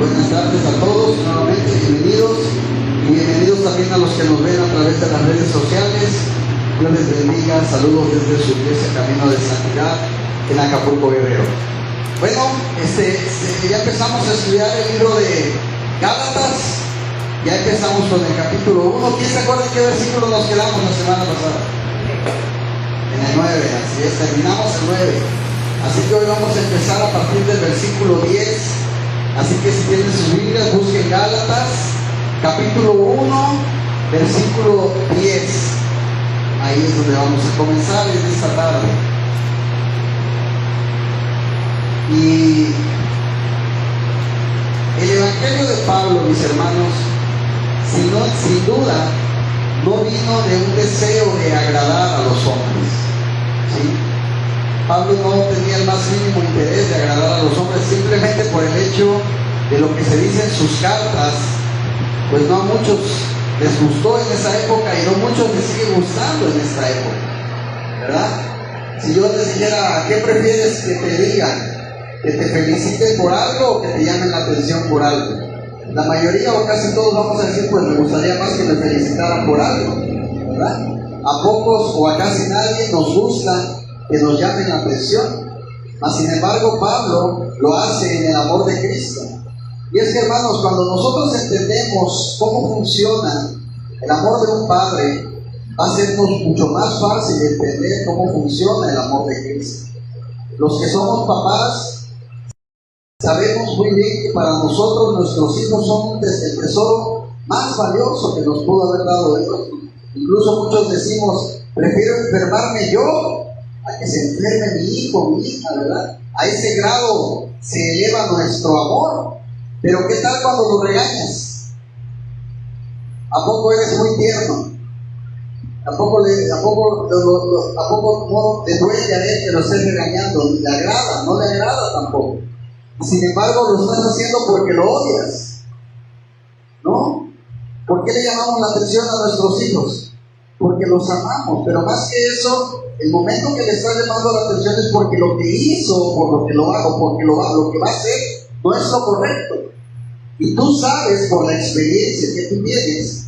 Buenas tardes a todos, nuevamente bienvenidos y bienvenidos también a los que nos ven a través de las redes sociales. Dios les bendiga, saludos desde su iglesia Camino de Santidad en Acapulco, Guerrero. Bueno, ya empezamos a estudiar el libro de Gálatas, ya empezamos con el capítulo 1. ¿Quién se acuerda en qué versículo nos quedamos la semana pasada? En el 9, así es, terminamos el 9. Así que hoy vamos a empezar a partir del versículo 10. Así que si tienen sus Biblias, busquen Gálatas, capítulo 1, versículo 10. Ahí es donde vamos a comenzar en esta tarde. Y el Evangelio de Pablo, mis hermanos, sin duda, no vino de un deseo de agradar a los hombres, ¿sí? Pablo no tenía el más mínimo interés de agradar a los hombres, simplemente por el hecho de lo que se dice en sus cartas. Pues no a muchos les gustó en esa época y no muchos les sigue gustando en esta época, ¿verdad? Si yo les dijera, ¿qué prefieres que te digan? ¿Que te feliciten por algo o que te llamen la atención por algo? La mayoría o casi todos vamos a decir, pues me gustaría más que me felicitaran por algo, ¿verdad? A pocos o a casi nadie nos gusta que nos llamen la atención. Mas sin embargo, Pablo lo hace en el amor de Cristo. Y es que, hermanos, cuando nosotros entendemos cómo funciona el amor de un padre, va a sernos mucho más fácil entender cómo funciona el amor de Cristo. Los que somos papás sabemos muy bien que para nosotros nuestros hijos son el tesoro más valioso que nos pudo haber dado Dios. Incluso muchos decimos, prefiero enfermarme yo a que se enferme mi hijo, mi hija, ¿verdad? A ese grado se eleva nuestro amor. Pero ¿qué tal cuando lo regañas? ¿A poco eres muy tierno? ¿A poco no te duele a él que lo estés regañando? ¿Le agrada? No le agrada tampoco. Sin embargo, lo estás haciendo porque lo odias, ¿no? ¿Por qué le llamamos la atención a nuestros hijos? Porque los amamos. Pero más que eso, el momento que le estás llamando la atención es porque lo que hizo, por lo que lo hago, porque lo que va a hacer no es lo correcto. Y tú sabes por la experiencia que tú tienes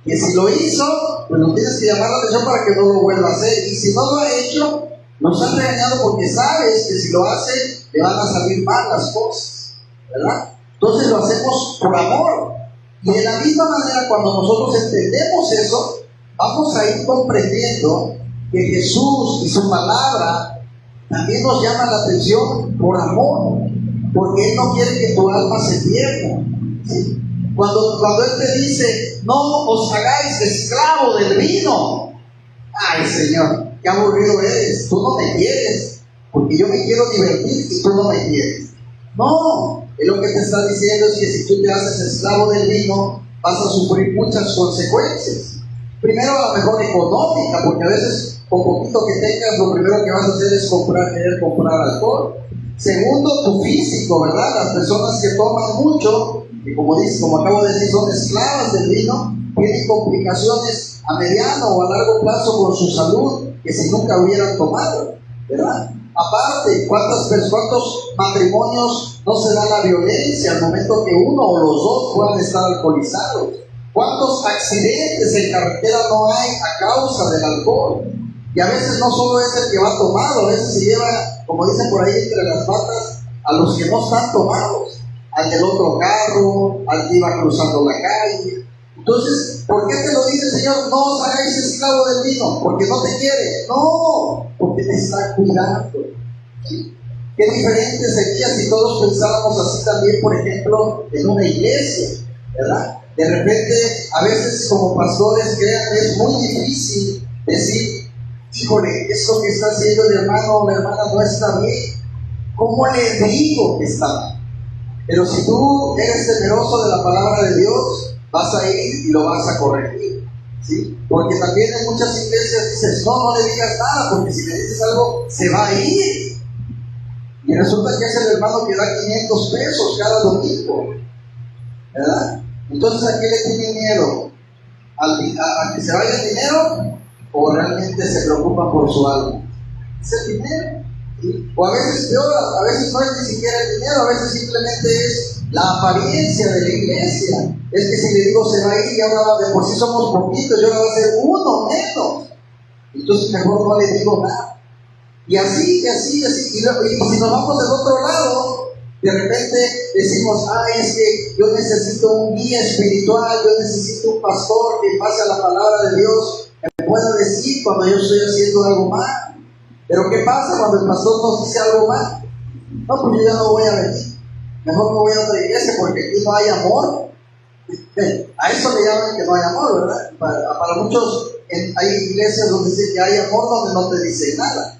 que si lo hizo, pues lo tienes que llamar la atención para que no lo vuelva a hacer. Y si no lo ha hecho, lo estás regañando porque sabes que si lo hace, le van a salir mal las cosas, ¿verdad? Entonces lo hacemos por amor. Y de la misma manera, cuando nosotros entendemos eso, vamos a ir comprendiendo que Jesús y su palabra también nos llaman la atención por amor, porque Él no quiere que tu alma se pierda, ¿sí? Cuando Él te dice, no os hagáis esclavo del vino, ay Señor, qué aburrido eres, tú no me quieres, porque yo me quiero divertir y tú no me quieres. No, Él lo que te está diciendo es que si tú te haces esclavo del vino, vas a sufrir muchas consecuencias. Primero, a lo mejor económica, porque a veces con poquito que tengas, lo primero que vas a hacer es querer comprar alcohol. Segundo, tu físico, ¿verdad? Las personas que toman mucho, que como acabo de decir, son esclavas del vino, tienen complicaciones a mediano o a largo plazo con su salud que si nunca hubieran tomado, ¿verdad? Aparte, ¿cuántos matrimonios no se da la violencia al momento que uno o los dos puedan estar alcoholizados? ¿Cuántos accidentes en carretera no hay a causa del alcohol? Y a veces no solo es el que va tomado, a veces se lleva, como dicen por ahí, entre las patas a los que no están tomados, al del otro carro, al que iba cruzando la calle. Entonces, ¿por qué te lo dice el Señor? No os hagáis esclavo del vino, porque no te quiere. No, porque te está cuidando, ¿sí? Qué diferente sería si todos pensáramos así también, por ejemplo, en una iglesia, ¿verdad? De repente, a veces como pastores, crean, es muy difícil decir, híjole, esto que está haciendo el hermano o la hermana no está bien. ¿Cómo le digo que está mal? Pero si tú eres temeroso de la palabra de Dios, vas a ir y lo vas a corregir, ¿sí? Porque también en muchas iglesias dices, no le digas nada, porque si le dices algo, se va a ir. Y resulta que es el hermano que da 500 pesos cada domingo, ¿verdad? Entonces, ¿a qué le tiene miedo? ¿A que se vaya el dinero? ¿O realmente se preocupa por su alma? Es el dinero, ¿sí? O a veces peor, a veces no es ni siquiera el dinero, a veces simplemente es la apariencia de la iglesia. Es que si le digo se va a ir y ahora de por sí somos poquitos, yo ahora va a ser uno menos. Entonces mejor no le digo nada. Y así. Y si nos vamos del otro lado, de repente decimos, es que yo necesito un guía espiritual, yo necesito un pastor que pase a la palabra de Dios, que me pueda decir cuando yo estoy haciendo algo mal. Pero ¿qué pasa cuando el pastor nos dice algo mal? No, pues yo ya no voy a venir. Mejor me voy a otra iglesia porque aquí no hay amor. A eso le llaman que no hay amor, ¿verdad? Para muchos hay iglesias donde dice que hay amor donde no te dicen nada.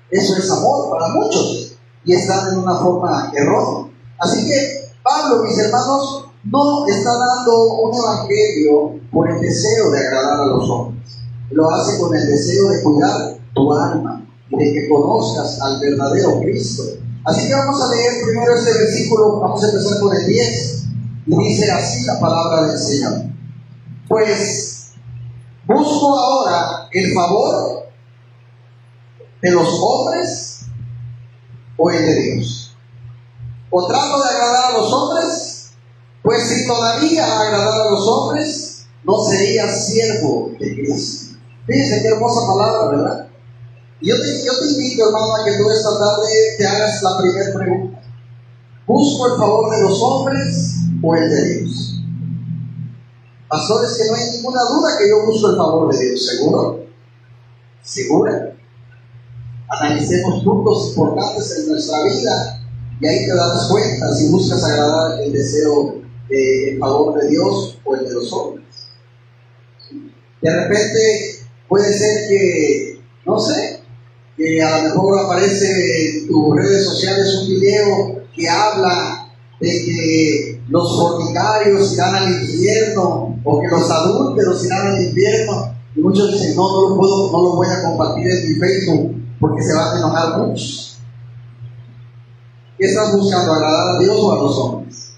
Eso es amor para muchos y están en una forma errónea. Así que Pablo, mis hermanos, no está dando un evangelio por el deseo de agradar a los hombres. Lo hace con el deseo de cuidar tu alma y de que conozcas al verdadero Cristo. Así que vamos a leer primero este versículo, vamos a empezar con el 10, y dice así la palabra del Señor. Pues busco ahora el favor de los hombres o el de Dios. ¿O trato de agradar a los hombres? Pues si todavía agradara a los hombres, no sería siervo de Cristo. Fíjense qué hermosa palabra, ¿verdad? Yo te invito, hermano, a que tú esta tarde te hagas la primera pregunta. ¿Busco el favor de los hombres o el de Dios? Pastores, que no hay ninguna duda que yo busco el favor de Dios, ¿seguro? ¿Segura? Analicemos puntos importantes en nuestra vida y ahí te das cuenta si buscas agradar el deseo el favor de Dios o el de los hombres. De repente puede ser que, no sé, que a lo mejor aparece en tus redes sociales un video que habla de que los fornicarios irán al infierno o que los adúlteros irán al infierno, y muchos dicen, no lo voy a compartir en mi Facebook porque se van a enojar muchos. ¿Qué están buscando? ¿Agradar a Dios o a los hombres?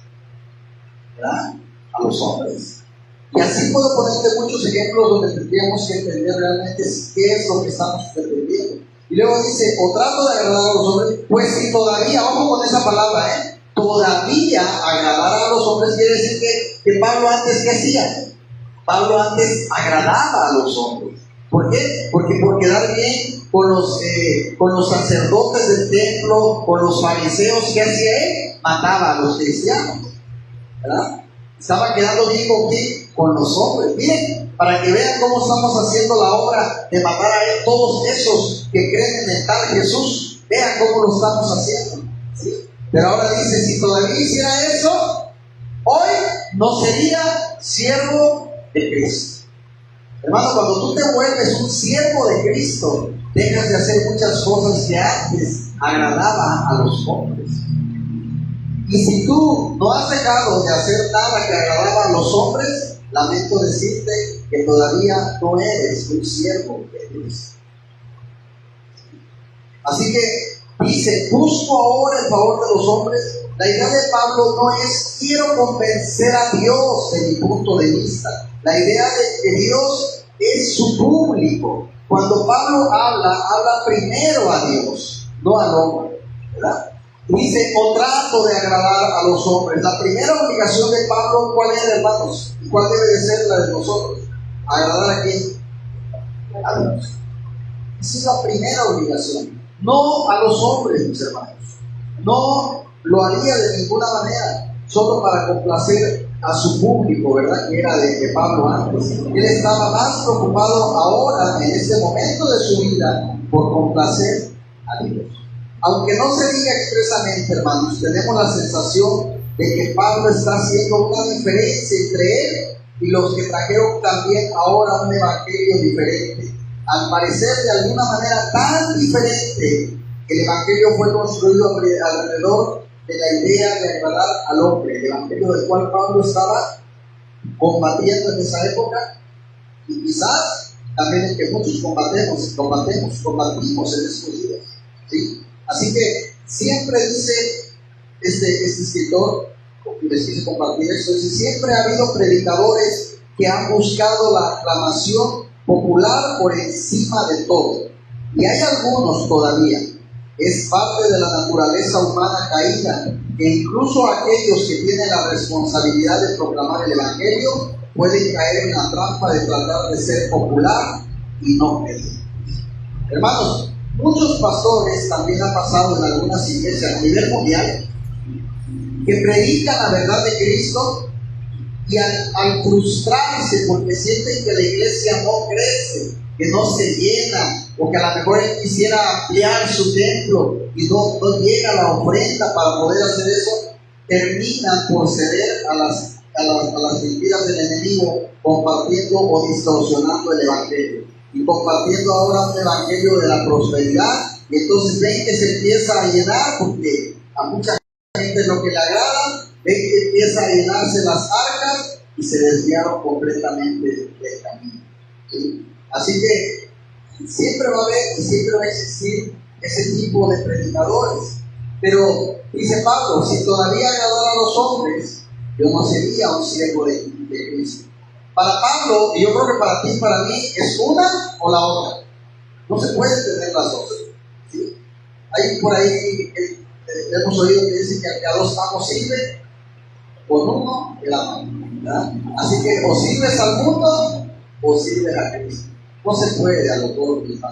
¿Verdad? A los hombres. Y así puedo ponerte muchos ejemplos donde tendríamos que entender realmente qué es lo que estamos pretendiendo. Y luego dice, o trato de agradar a los hombres, pues si todavía, ojo con esa palabra, todavía agradar a los hombres quiere decir que Pablo antes, ¿qué hacía? Pablo antes agradaba a los hombres. ¿Por qué? Porque por quedar bien con los sacerdotes del templo, con los fariseos, ¿qué hacía él? Mataba a los cristianos, ¿verdad? Estaba quedando bien con quién, con los hombres. Miren, para que vean cómo estamos haciendo la obra de matar a todos esos que creen en el tal Jesús. Vean cómo lo estamos haciendo, ¿sí? Pero ahora dice, si todavía hiciera eso, hoy no sería siervo de Cristo. Hermano, cuando tú te vuelves un siervo de Cristo, dejas de hacer muchas cosas que antes agradaban a los hombres. Y si tú no has dejado de hacer nada que agradaba a los hombres, lamento decirte que todavía no eres un siervo de Cristo. Así que dice, busco ahora el favor de los hombres. La idea de Pablo no es quiero convencer a Dios de mi punto de vista. La idea de que Dios es su público. Cuando Pablo habla primero a Dios, no al hombre, ¿verdad? Dice, o trato de agradar a los hombres. La primera obligación de Pablo, ¿cuál es, hermanos? ¿Y cuál debe de ser la de nosotros? ¿Agradar a quién? A Dios. Esa es la primera obligación. No a los hombres, mis hermanos. No lo haría de ninguna manera, solo para complacer a su público, ¿verdad? Que era de Pablo antes. Él estaba más preocupado ahora, en este momento de su vida, por complacer a Dios. Aunque no se diga expresamente, hermanos, tenemos la sensación de que Pablo está haciendo una diferencia entre él y los que trajeron también ahora un evangelio diferente. Al parecer, de alguna manera tan diferente, el evangelio fue construido alrededor de la idea de agradar al hombre, el evangelio del cual Pablo estaba combatiendo en esa época, y quizás también el que muchos combatimos en estos días, ¿sí? Así que siempre dice este escritor, y les quise compartir esto, dice, siempre ha habido predicadores que han buscado la aclamación popular por encima de todo, y hay algunos todavía, es parte de la naturaleza humana caída, que incluso aquellos que tienen la responsabilidad de proclamar el Evangelio pueden caer en la trampa de tratar de ser popular y no creer. Hermanos, muchos pastores también han pasado en algunas iglesias a nivel mundial que predican la verdad de Cristo y al frustrarse porque sienten que la iglesia no crece, que no se llena, o que a lo mejor él quisiera ampliar su templo y no llega la ofrenda para poder hacer eso, terminan por ceder a las mentiras del enemigo, compartiendo o distorsionando el evangelio y compartiendo ahora un evangelio de la prosperidad, y entonces ven que se empieza a llenar porque a mucha gente lo que le agrada, ven que empieza a llenarse las arcas y se desviaron completamente del camino, ¿sí? Así que siempre va a haber y siempre va a existir ese tipo de predicadores. Pero dice Pablo, si todavía agradara a los hombres, yo no sería un siervo de Cristo. Para Pablo, y yo creo que para ti y para mí, es una o la otra. No se puede tener las dos, ¿sí? Hay por ahí, hemos oído que dicen que a dos amos sirve, con uno el amo, ¿verdad? Así que o sirves al mundo o sirves a Cristo. No se puede a los dos mismos.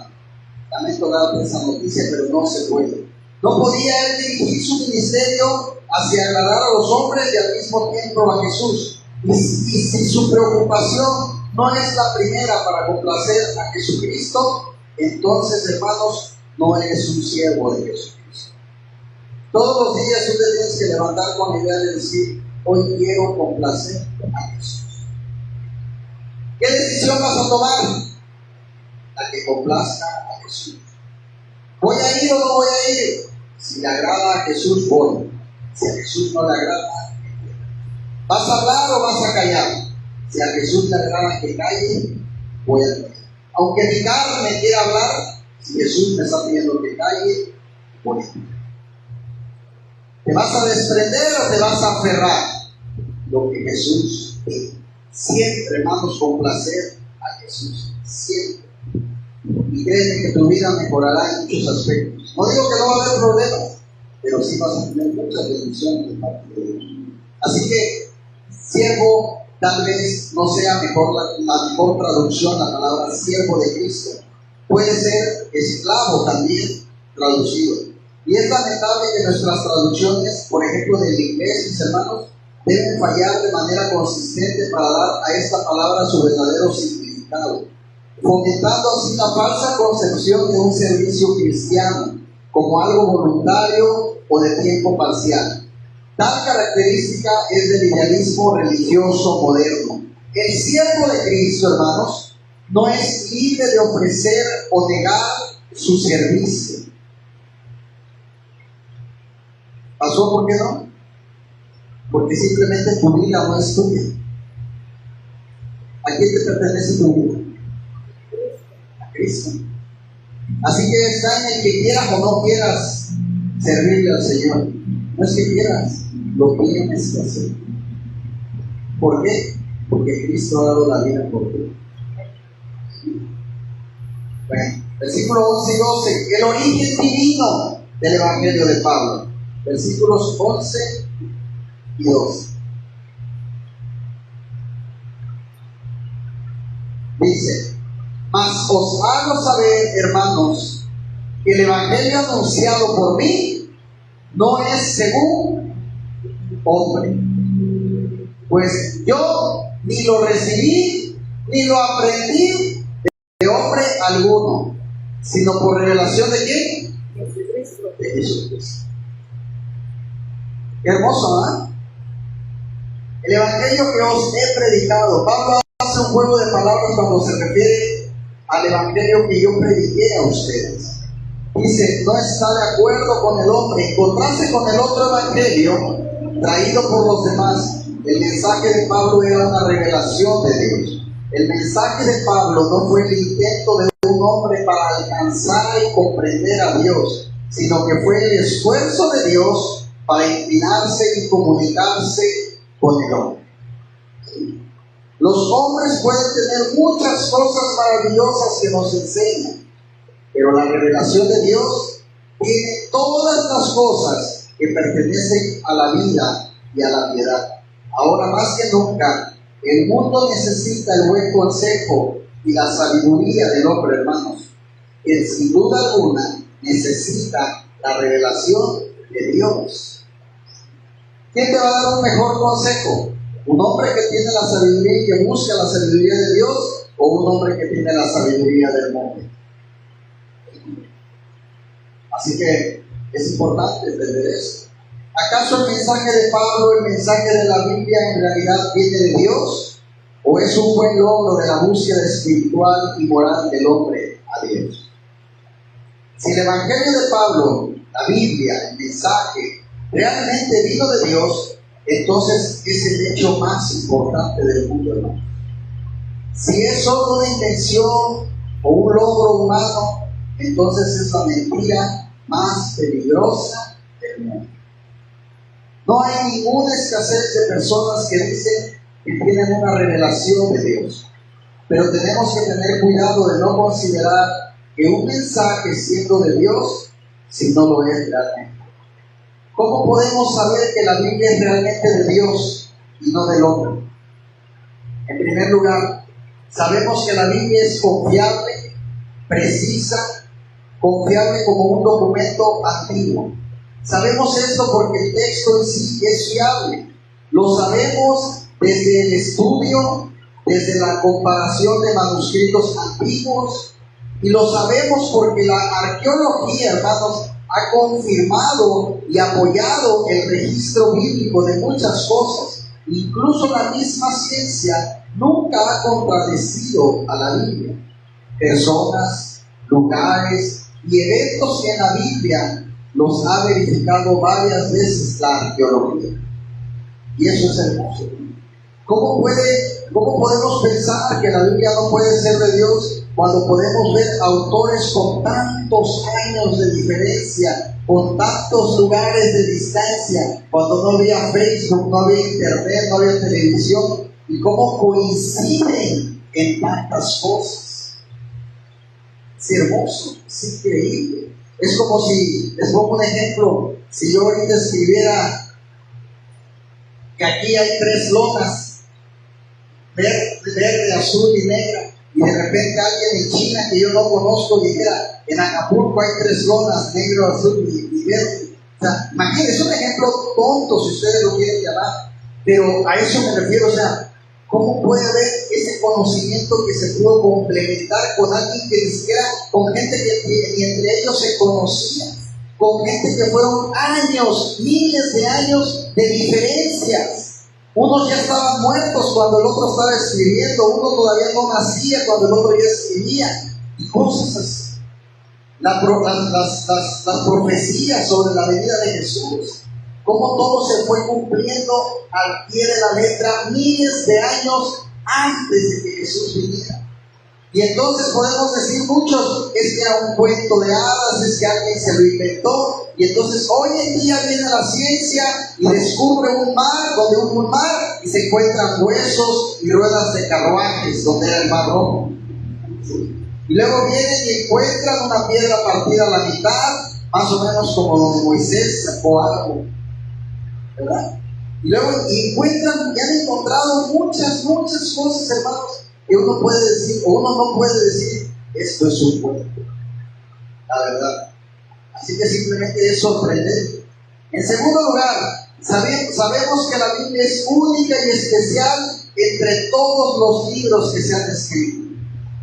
Lamento dar esa noticia, pero no se puede. No podía él dirigir su ministerio hacia agradar a los hombres y al mismo tiempo a Jesús. Y si su preocupación no es la primera para complacer a Jesucristo, entonces, hermanos, no es un siervo de Jesucristo. Todos los días tú te tienes que levantar con la idea de decir, hoy quiero complacer a Jesús. ¿Qué decisión vas a tomar? La que complazca a Jesús. ¿Voy a ir o no voy a ir? Si le agrada a Jesús, voy. Si a Jesús no le agrada, ¿vas a hablar o vas a callar? Si a Jesús le agrada que calle, voy a callar. Aunque mi carne quiera hablar, si Jesús me está pidiendo que calle, voy a callar. ¿Te vas a desprender o te vas a aferrar? Lo que Jesús pide. Siempre, hermanos, complacer a Jesús. Siempre. Y créeme que tu vida mejorará en muchos aspectos. No digo que no va a haber problemas, pero sí vas a tener muchas bendiciones de parte de Dios. Así que, siervo, tal vez no sea mejor la mejor traducción, la palabra siervo de Cristo. Puede ser esclavo también traducido. Y es lamentable que nuestras traducciones, por ejemplo, del inglés, mis hermanos, deben fallar de manera consistente para dar a esta palabra su verdadero significado, fomentando así la falsa concepción de un servicio cristiano como algo voluntario o de tiempo parcial. Tal característica es del idealismo religioso moderno. El siervo de Cristo, hermanos, no es libre de ofrecer o negar su servicio. ¿Pasó? ¿Por qué no? Porque simplemente tu vida no es tuya. ¿A quién te pertenece tu vida? A Cristo. Así que está en el que quieras o no quieras servirle al Señor. No es que quieras, lo tienes que hacer. ¿Por qué? Porque Cristo ha dado la vida por ti. Bueno, versículos 11 y 12, el origen divino del Evangelio de Pablo. Versículos 11 y 12. Dice: mas os hago saber, hermanos, que el Evangelio anunciado por mí no es según hombre. Pues yo ni lo recibí, ni lo aprendí de hombre alguno, sino por revelación de ¿quién? De Jesucristo. Qué hermoso, ¿verdad? El Evangelio que os he predicado. Pablo hace un juego de palabras cuando se refiere al Evangelio que yo prediqué a ustedes. Dice, no está de acuerdo con el hombre, encontrarse con el otro Evangelio traído por los demás. El mensaje de Pablo era una revelación de Dios. El mensaje de Pablo no fue el intento de un hombre para alcanzar y comprender a Dios, sino que fue el esfuerzo de Dios para inclinarse y comunicarse con el hombre. Los hombres pueden tener muchas cosas maravillosas que nos enseñan, pero la revelación de Dios tiene todas las cosas que pertenecen a la vida y a la piedad. Ahora más que nunca, el mundo necesita el buen consejo y la sabiduría del hombre, hermanos, que sin duda alguna necesita la revelación de Dios. ¿Quién te va a dar un mejor consejo? ¿Un hombre que tiene la sabiduría y que busca la sabiduría de Dios, o un hombre que tiene la sabiduría del mundo? Así que es importante entender eso. ¿Acaso el mensaje de Pablo, el mensaje de la Biblia, en realidad viene de Dios? ¿O es un buen logro de la búsqueda espiritual y moral del hombre a Dios? Si el Evangelio de Pablo, la Biblia, el mensaje, realmente vino de Dios, entonces es el hecho más importante del mundo, hermano. Si es solo una invención o un logro humano, entonces es la mentira más peligrosa del mundo. No hay ninguna escasez de personas que dicen que tienen una revelación de Dios, pero tenemos que tener cuidado de no considerar que un mensaje siendo de Dios, si no lo es realmente. ¿Cómo podemos saber que la Biblia es realmente de Dios y no del hombre? En primer lugar, sabemos que la Biblia es confiable, precisa, confiable como un documento antiguo. Sabemos esto porque el texto en sí es fiable. Lo sabemos desde el estudio, desde la comparación de manuscritos antiguos, y lo sabemos porque la arqueología, hermanos, ha confirmado y apoyado el registro bíblico de muchas cosas. Incluso la misma ciencia nunca ha contradecido a la Biblia. Personas, lugares y eventos que en la Biblia los ha verificado varias veces la arqueología. Y eso es hermoso. ¿Cómo podemos pensar que la Biblia no puede ser de Dios cuando podemos ver autores con tantos años de diferencia, con tantos lugares de distancia, cuando no había Facebook, no había internet, no había televisión, y cómo coinciden en tantas cosas? Es hermoso, es increíble. Es como si, les pongo un ejemplo, si yo ahorita escribiera que aquí hay 3 lonas, verde, azul y negra, y de repente alguien en China que yo no conozco dijera, en Acapulco hay 3 lonas, negro, azul y verde. O sea, imagínense, es un ejemplo tonto si ustedes lo quieren llamar, pero a eso me refiero. O sea, ¿cómo puede haber ese conocimiento que se pudo complementar con alguien que ni siquiera, con gente que ni entre ellos se conocían, con gente que fueron años, miles de años de diferencias? Unos ya estaban muertos cuando el otro estaba escribiendo, uno todavía no nacía cuando el otro ya escribía, y cosas así. Las profecías sobre la venida de Jesús, cómo todo se fue cumpliendo al pie de la letra miles de años antes de que Jesús viniera. Y entonces podemos decir muchos, es que era un cuento de hadas, es que alguien se lo inventó. Y entonces hoy en día viene la ciencia y descubre un mar, donde hubo un mar, y se encuentran huesos y ruedas de carruajes, donde era el mar rojo. ¿Sí? Y luego vienen y encuentran una piedra partida a la mitad, más o menos como donde Moisés sacó algo, ¿verdad? Y luego encuentran y han encontrado muchas cosas, hermanos, que uno puede decir, o uno no puede decir, esto es un cuento, la verdad. Así que simplemente es sorprendente. En segundo lugar, sabemos que la Biblia es única y especial entre todos los libros que se han escrito.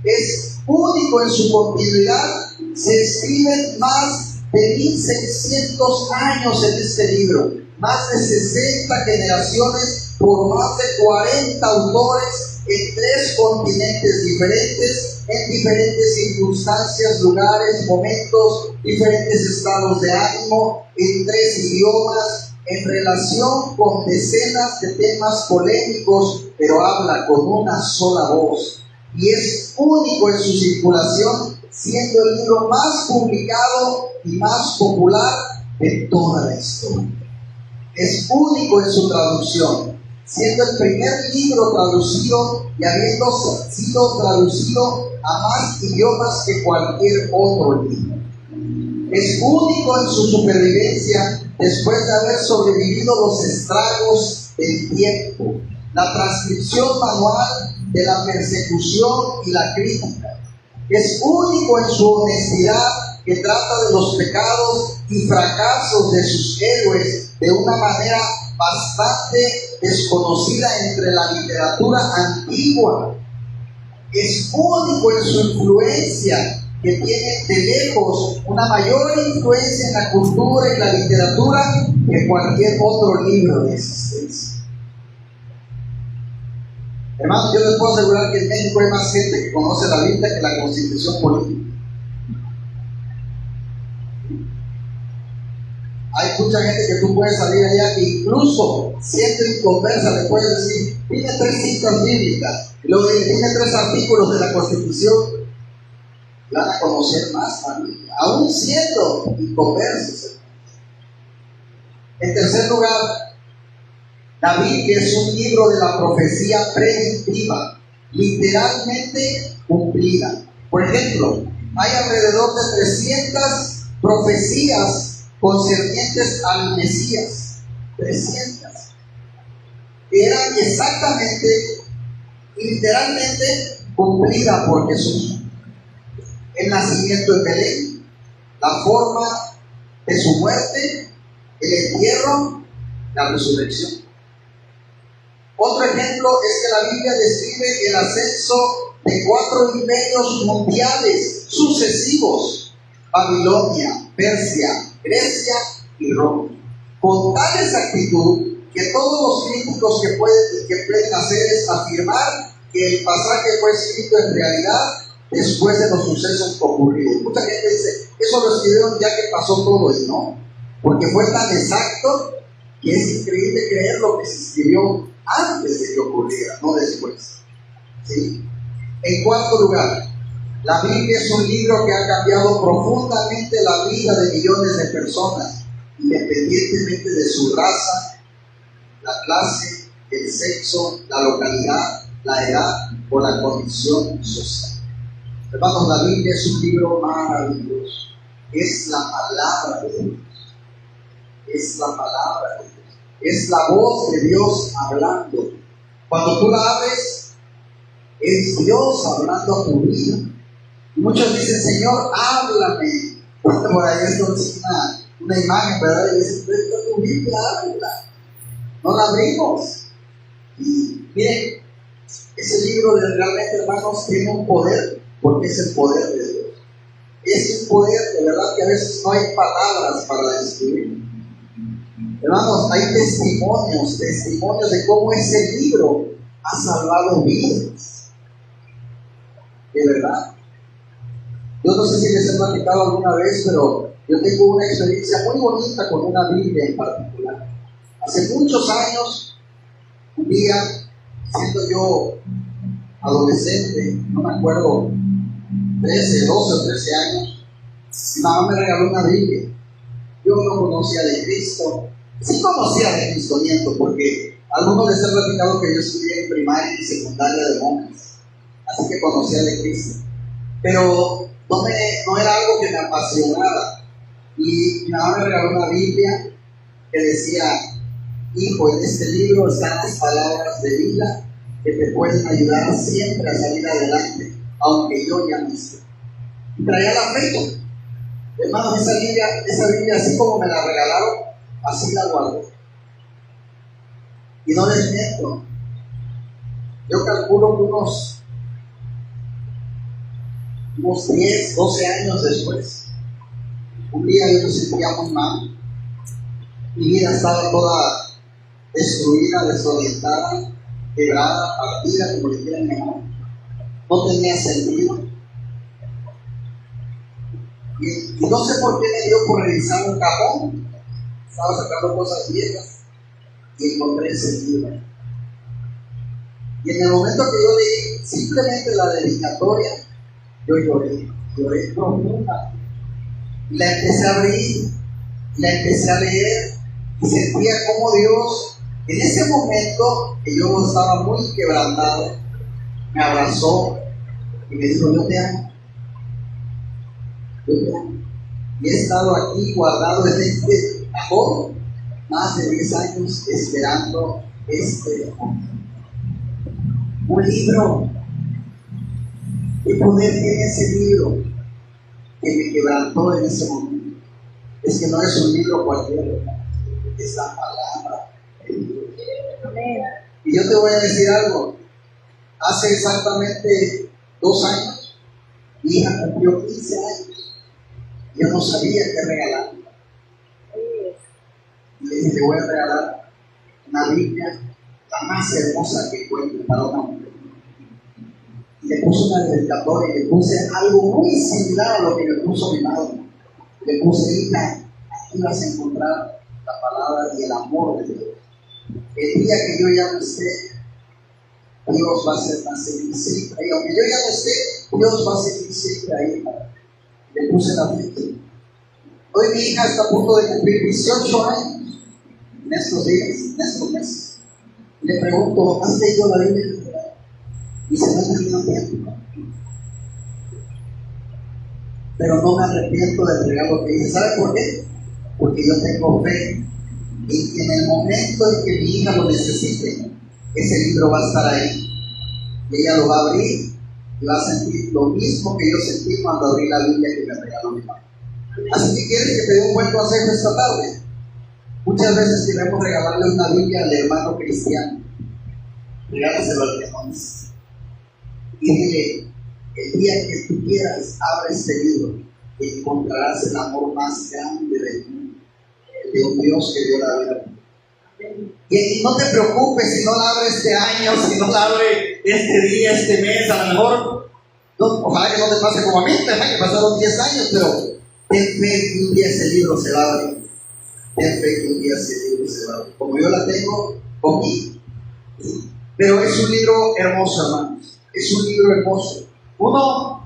Es único en su continuidad. Se escriben más de 1600 años en este libro, más de 60 generaciones por más de 40 autores en 3 continentes diferentes, en diferentes circunstancias, lugares, momentos, diferentes estados de ánimo, en 3 idiomas, en relación con decenas de temas polémicos, pero habla con una sola voz. Y es único en su circulación, siendo el libro más publicado y más popular de toda la historia. Es único en su traducción, siendo el primer libro traducido y habiendo sido traducido a más idiomas que cualquier otro libro. Es único en su supervivencia después de haber sobrevivido los estragos del tiempo, la transcripción manual de la persecución y la crítica. Es único en su honestidad, que trata de los pecados y fracasos de sus héroes de una manera bastante desconocida entre la literatura antigua. Es único en su influencia, que tiene de lejos una mayor influencia en la cultura y la literatura que cualquier otro libro de existencia. Hermanos, yo les puedo asegurar que en México hay más gente que conoce la Biblia que la Constitución política. Hay mucha gente que tú puedes salir allá que incluso siendo inconversa le puedes decir, dime 3 citas bíblicas, y luego dime 3 artículos de la Constitución. Van a conocer más también, aún siendo inconversos. En tercer lugar, la Biblia es un libro de la profecía predictiva, literalmente cumplida. Por ejemplo, hay alrededor de 300 profecías concernientes al Mesías. 300. Que eran exactamente, literalmente cumplidas por Jesús. El nacimiento en Belén, la forma de su muerte, el entierro, la resurrección. Otro ejemplo es que la Biblia describe el ascenso de 4 imperios mundiales sucesivos: Babilonia, Persia, Grecia y Roma, con tal exactitud que todos los críticos que pueden hacer es afirmar que el pasaje fue escrito en realidad después de los sucesos ocurridos. Mucha gente dice, eso lo escribieron ya que pasó todo, y no, porque fue tan exacto que es increíble creer lo que se escribió antes de que ocurriera, no después. ¿Sí? En cuarto lugar, la Biblia es un libro que ha cambiado profundamente la vida de millones de personas, independientemente de su raza, la clase, el sexo, la localidad, la edad o la condición social. Hermanos, la Biblia es un libro maravilloso. Es la palabra de Dios. Es la palabra de Dios. Es la voz de Dios hablando. Cuando tú la abres, es Dios hablando a tu vida. Y muchos dicen, Señor, háblame. Por ahí esto es una imagen, ¿verdad? Y dicen, tu Biblia, háblala. No la abrimos. Y miren, ese libro realmente, hermanos, tiene un poder, porque es el poder de Dios. Es un poder de verdad que a veces no hay palabras para describir. Hermanos, hay testimonios de cómo ese libro ha salvado vidas. De verdad. Yo no sé si les he platicado alguna vez, pero yo tengo una experiencia muy bonita con una Biblia en particular. Hace muchos años, un día, siendo yo adolescente, no me acuerdo, 12 o 13 años, mi mamá me regaló una Biblia. Yo no conocía de Cristo. Sí conocía de Cristo, miento, porque algunos les he platicado que yo estudié en primaria y secundaria de monjas, así que conocía de Cristo, pero no era algo que me apasionara. Y mi mamá me regaló una Biblia que decía, hijo, en este libro están las palabras de vida que te pueden ayudar siempre a salir adelante, aunque yo ya no esté. Y traía la fecha. Hermanos, esa Biblia, así como me la regalaron, así la guardé. Y no les miento, yo calculo que unos 10, 12 años después, un día yo me sentía muy mal. Mi vida estaba toda destruida, desorientada, quebrada, partida, como le quieran llamar. No tenía sentido. Y no sé por qué me dio por revisar un cajón. Estaba sacando cosas viejas y encontré ese libro. Y en el momento que yo leí simplemente la dedicatoria, yo lloré profunda. Y la empecé a abrir, y la empecé a leer, y sentía como Dios, en ese momento que yo estaba muy quebrantado, me abrazó y me dijo, yo te amo. Yo te amo. Y he estado aquí guardado en este cajón más de 10 años esperando este momento. Un libro. ¿Qué poder tiene ese libro que me quebrantó en ese momento? Es que no es un libro cualquiera, es la palabra de Dios. Y yo te voy a decir algo. Hace exactamente 2 años, mi hija cumplió 15 años. Yo no sabía qué regalarle. Y le dije, le voy a regalar una Biblia la más hermosa que encuentre para una mujer. Y le puse una dedicatoria y le puse algo muy similar a lo que me puso mi madre. Le puse, hija, aquí vas a encontrar la palabra y el amor de Dios. El día que yo ya no esté, Dios va a ser más feliz siempre. Y aunque yo ya no esté, Dios va a seguir siempre ahí. Le puse la fecha. Hoy mi hija está a punto de cumplir 18 años en estos días, en estos meses. Le pregunto, ¿has leído la Biblia? Y se me ha terminado tiempo. Pero no me arrepiento del regalo que hice. ¿Sabe por qué? Porque yo tengo fe en que en el momento en que mi hija lo necesite, ese libro va a estar ahí. Y ella lo va a abrir y va a sentir lo mismo que yo sentí cuando abrí la Biblia que me regaló mi mamá. Así que ¿quieres que te dé un buen consejo esta tarde? Muchas veces queremos regalarle una Biblia al hermano cristiano. Regálaselo al que no necesita. Y dile, el día que tú quieras, abre este libro y encontrarás el amor más grande del mundo, el de un Dios que dio la vida. Y no te preocupes si no la abre este año, si no la abre este día, este mes, a lo mejor, no, ojalá que no te pase como a mí, que pasaron 10 años, pero ten fe que un día ese libro se va a abrir. Ten fe que un día ese libro se va a abrir. Como yo la tengo conmigo. Pero es un libro hermoso, hermanos. Es un libro hermoso. Uno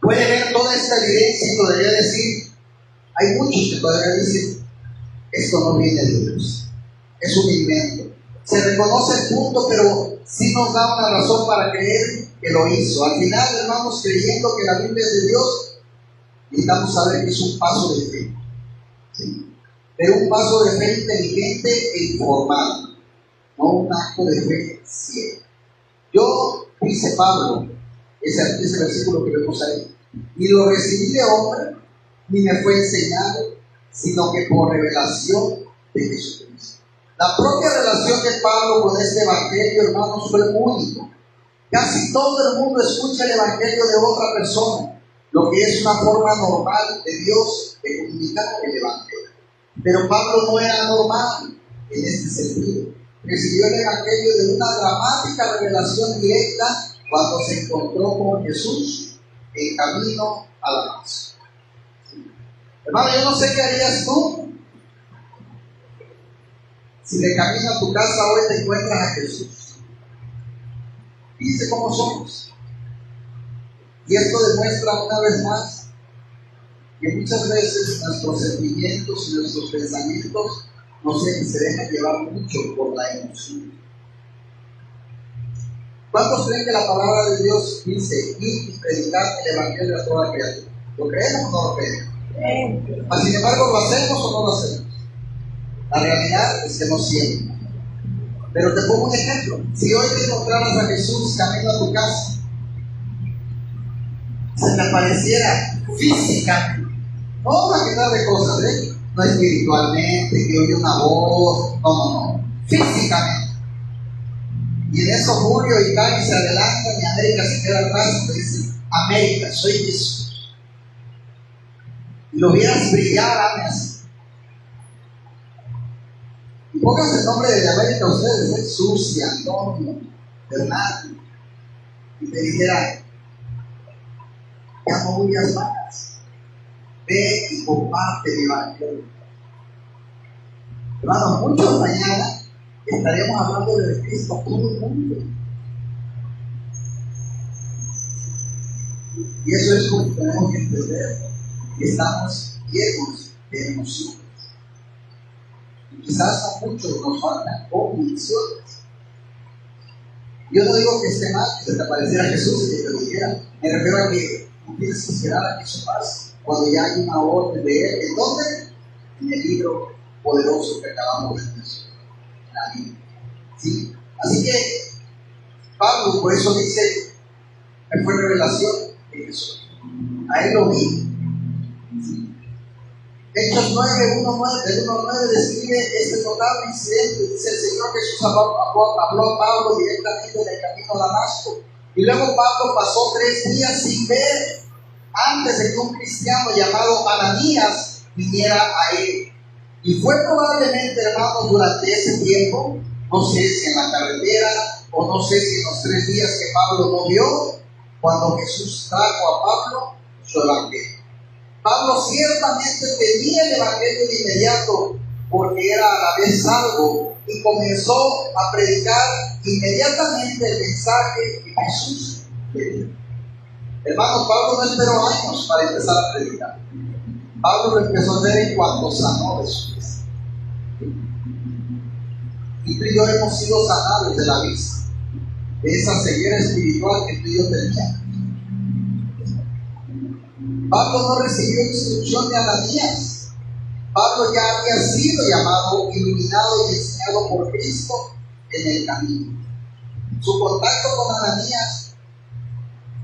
puede ver toda esta evidencia y podría decir, hay muchos que podrían decir, esto no viene de Dios, es un invento. Se reconoce el punto, pero sí nos da una razón para creer que lo hizo. Al final, hermanos, creyendo que la Biblia es de Dios, necesitamos saber que es un paso de fe. ¿Sí? Pero un paso de fe inteligente e informado, no un acto de fe ciego. Yo, dice Pablo, ese versículo que vemos ahí, ni lo recibí de hombre, ni me fue enseñado, sino que por revelación de Jesucristo. La propia relación de Pablo con este evangelio, hermanos, fue único. Casi todo el mundo escucha el evangelio de otra persona, lo que es una forma normal de Dios de comunicar el evangelio. Pero Pablo no era normal en este sentido. Recibió el evangelio de una dramática revelación directa cuando se encontró con Jesús en camino a Damasco. Hermano, yo no sé qué harías tú si de camino a tu casa hoy te encuentras a Jesús. Fíjense cómo somos. Y esto demuestra una vez más que muchas veces nuestros sentimientos y nuestros pensamientos se dejan llevar mucho por la emoción. ¿Cuántos creen que la palabra de Dios dice ir y predicar el evangelio a toda criatura? ¿Lo creemos o no lo creemos? Sin embargo, ¿lo hacemos o no lo hacemos? La realidad es que no siempre. Pero te pongo un ejemplo. Si hoy te encontraras a Jesús camino a tu casa, se te apareciera físicamente, no una cantidad de cosas, no espiritualmente, que oye una voz, no, físicamente. Y en eso Julio y Cali se adelantan y América se queda atrás y te dice, América, soy Jesús. Y lo vieras brillar, así. Y pónganse el nombre de América ustedes, Susi, Antonio, Fernando. Y te dijera, ya no huyas más. Ve y comparte el evangelio. Hermanos, muchos mañana estaremos hablando de Cristo a todo el mundo. Y eso es como que tenemos que entender que estamos llenos de emociones. Y quizás a muchos nos faltan convicciones. Yo no digo que esté mal que se te apareciera Jesús y que te lo dijera. Me refiero a que no tienes que esperar a que eso pase. cuando ya hay una orden de Él. ¿En dónde? En el libro poderoso que acabamos de mencionar, en la Biblia. ¿Sí? Así que Pablo, por eso dice, me fue revelación de Jesús. A Él lo vi. ¿Sí? Hechos 9:1-9 describe este notable incidente. Dice: el Señor Jesús habló a Pablo directamente en el camino a Damasco. Y luego Pablo pasó 3 días sin ver, antes de que un cristiano llamado Ananías viniera a él. Y fue probablemente, hermanos, durante ese tiempo, no sé si en la carretera o no sé si en los 3 días que Pablo no vio, cuando Jesús trajo a Pablo su evangelio. Pablo ciertamente tenía el evangelio de inmediato, porque era a la vez salvo, y comenzó a predicar inmediatamente el mensaje que Jesús le dio. Hermanos, Pablo no esperó años para empezar a predicar. Pablo lo empezó a hacer en cuanto sanó de su vista. Y tú y yo hemos sido sanados de la vista, de esa ceguera espiritual que tú y yo teníamos. Pablo no recibió instrucción de Ananías. Pablo ya había sido llamado, iluminado y enseñado por Cristo en el camino. Su contacto con Ananías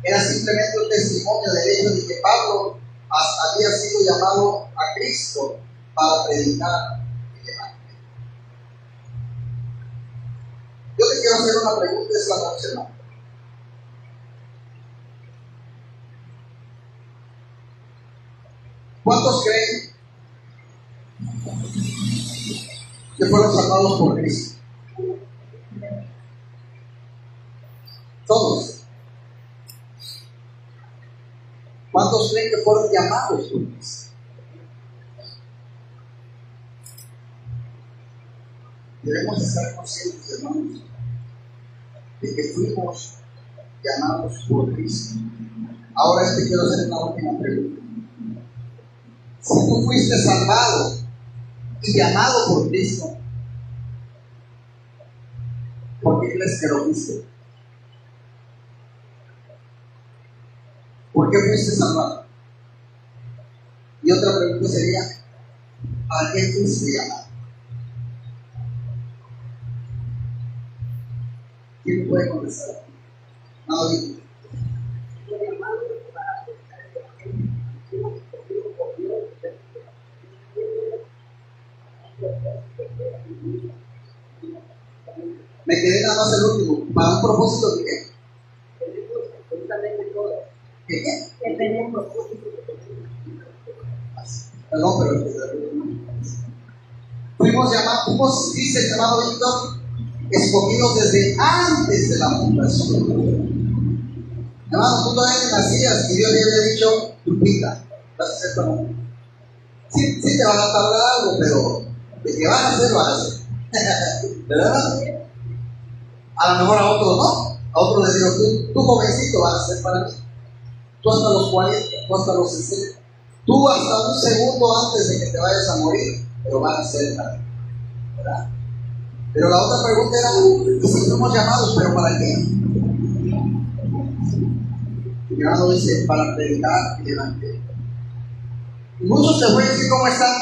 era simplemente un testimonio del hecho de que Pablo había sido llamado a Cristo para predicar el evangelio. Yo te quiero hacer una pregunta esta noche, hermano. ¿Cuántos creen que fueron salvados por Cristo? Todos. ¿Cuántos creen que fueron llamados por Cristo? Debemos estar conscientes, hermanos, de que fuimos llamados por Cristo. Ahora te quiero hacer una última pregunta. Si tú fuiste salvado y llamado por Cristo, ¿por qué crees que lo fuiste? ¿Por qué fuiste salvado? Y otra pregunta sería, ¿para qué fuiste llamado? ¿Quién puede contestar? No, digo. Me quedé nada más el último. ¿Para un propósito de qué? ¿Qué qué? Que tenemos. Perdón, pero fuimos llamados, dice el hermano Víctor, escogidos desde antes de la fundación. Hermano, tú todavía nacías y Dios le había dicho, Lupita, vas a hacer tu nombre. Sí, te van a tardar algo, pero de que vas a hacer, vas a hacer. ¿Verdad? A lo mejor a otros no. A otros les digo, tú jovencito vas a ser para mí. Tú hasta los 40, tú hasta los 60. Tú hasta un segundo antes de que te vayas a morir, pero vas a ser para mí. ¿Verdad? Pero la otra pregunta era, si somos llamados, ¿pero para qué? Y ahora dice, para predicar el evangelio. Y muchos te voy a decir cómo están.